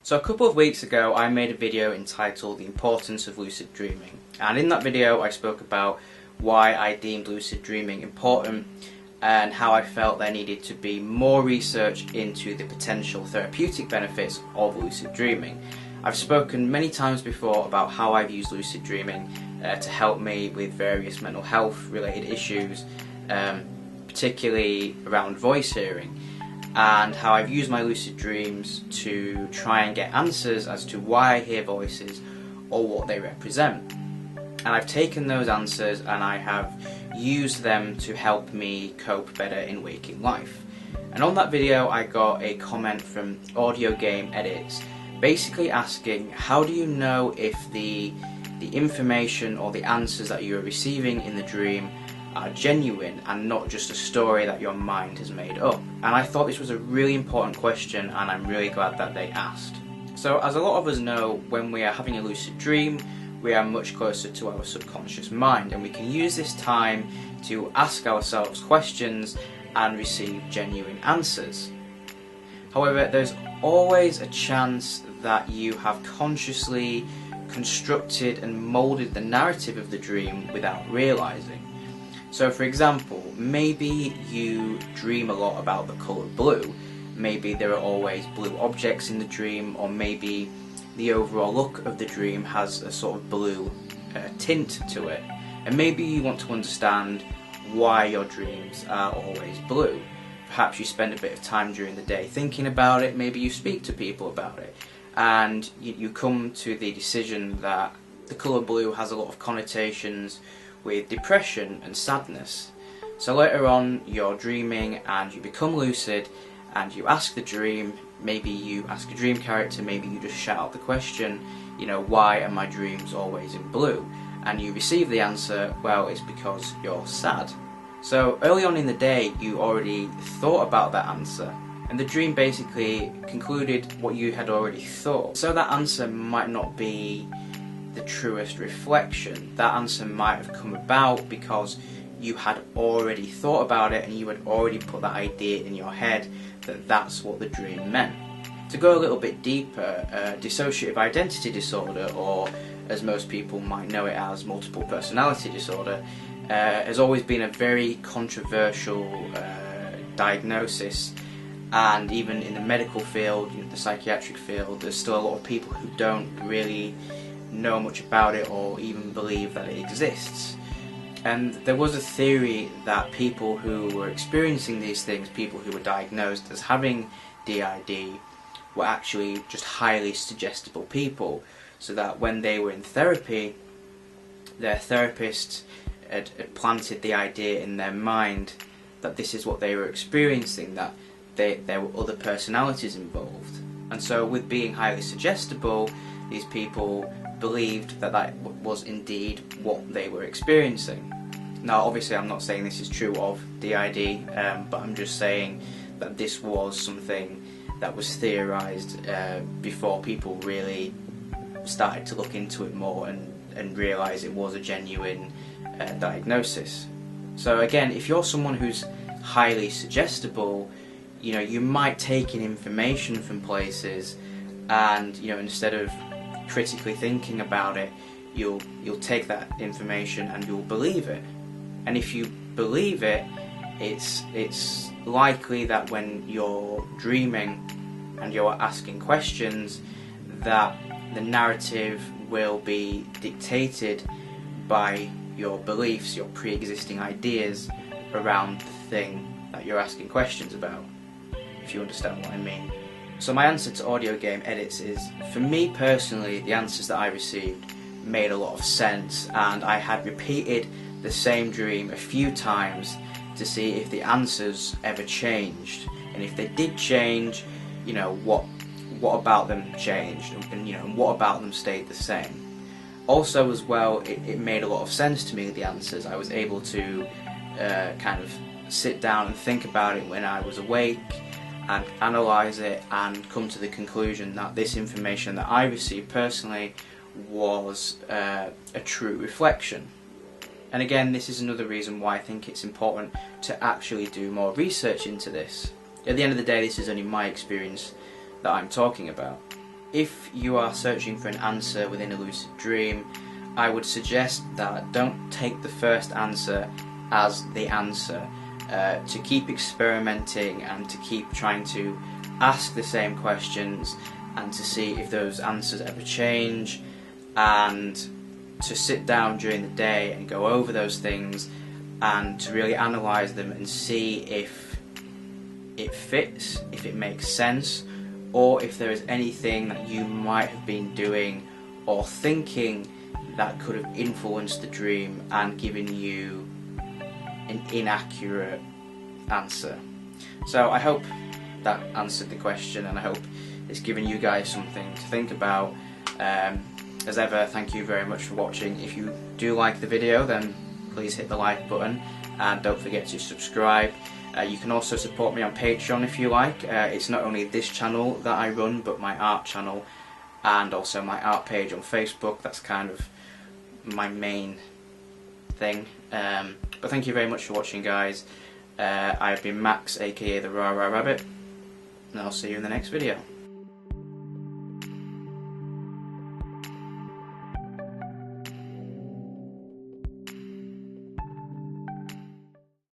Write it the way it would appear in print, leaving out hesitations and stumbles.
So a couple of weeks ago I made a video entitled The Importance of Lucid Dreaming, and in that video I spoke about why I deemed lucid dreaming important and how I felt there needed to be more research into the potential therapeutic benefits of lucid dreaming. I've spoken many times before about how I've used lucid dreaming to help me with various mental health related issues, particularly around voice hearing, and how I've used my lucid dreams to try and get answers as to why I hear voices or what they represent. And I've taken those answers and I have used them to help me cope better in waking life. And on that video I got a comment from Audio Game Edits basically asking, how do you know if the information or the answers that you are receiving in the dream are genuine and not just a story that your mind has made up? And I thought this was a really important question, and I'm really glad that they asked. So as a lot of us know, when we are having a lucid dream, we are much closer to our subconscious mind, and we can use this time to ask ourselves questions and receive genuine answers. However, there's always a chance that you have consciously constructed and moulded the narrative of the dream without realising. So for example, maybe you dream a lot about the colour blue. Maybe there are always blue objects in the dream, or maybe the overall look of the dream has a sort of blue tint to it. And maybe you want to understand why your dreams are always blue. Perhaps you spend a bit of time during the day thinking about it, maybe you speak to people about it, and you come to the decision that the colour blue has a lot of connotations with depression and sadness. So later on you're dreaming and you become lucid and you ask the dream, maybe you ask a dream character, maybe you just shout out the question, why are my dreams always in blue? And you receive the answer, well, it's because you're sad. So early on in the day you already thought about that answer, and the dream basically concluded what you had already thought. So that answer might not be the truest reflection. That answer might have come about because you had already thought about it and you had already put that idea in your head that that's what the dream meant. To go a little bit deeper, dissociative identity disorder, or as most people might know it as multiple personality disorder, has always been a very controversial diagnosis, and even in the medical field, the psychiatric field, there's still a lot of people who don't really know much about it or even believe that it exists. And there was a theory that people who were experiencing these things, people who were diagnosed as having DID, were actually just highly suggestible people, so that when they were in therapy, their therapist had planted the idea in their mind that this is what they were experiencing, that there were other personalities involved. And so with being highly suggestible, these people believed that that was indeed what they were experiencing. Now obviously I'm not saying this is true of DID, but I'm just saying that this was something that was theorised before people really started to look into it more and realise it was a genuine diagnosis. So again, if you're someone who's highly suggestible, you might take in information from places, and instead of critically thinking about it, you'll take that information and you'll believe it. And if you believe it, it's likely that when you're dreaming and you're asking questions, that the narrative will be dictated by your beliefs, your pre-existing ideas around the thing that you're asking questions about, if you understand what I mean. So my answer to Audio Game Edits is, for me personally, the answers that I received made a lot of sense, and I had repeated the same dream a few times to see if the answers ever changed, and if they did change, what about them changed, and what about them stayed the same. Also as well, it made a lot of sense to me, the answers. I was able to kind of sit down and think about it when I was awake, and analyse it and come to the conclusion that this information that I received personally was a true reflection. And again, this is another reason why I think it's important to actually do more research into this. At the end of the day, this is only my experience that I'm talking about. if you are searching for an answer within a lucid dream, I would suggest that don't take the first answer as the answer. To keep experimenting and to keep trying to ask the same questions and to see if those answers ever change, and to sit down during the day and go over those things and to really analyse them and see if it fits, if it makes sense, or if there is anything that you might have been doing or thinking that could have influenced the dream and given you an inaccurate answer. So I hope that answered the question, and I hope it's given you guys something to think about. As ever, thank you very much for watching. If you do like the video, then please hit the like button and don't forget to subscribe. You can also support me on Patreon if you like. It's not only this channel that I run, but my art channel and also my art page on Facebook. That's kind of my main thing. But thank you very much for watching, guys. I've been Max, aka the Rah Rah Rabbit, and I'll see you in the next video.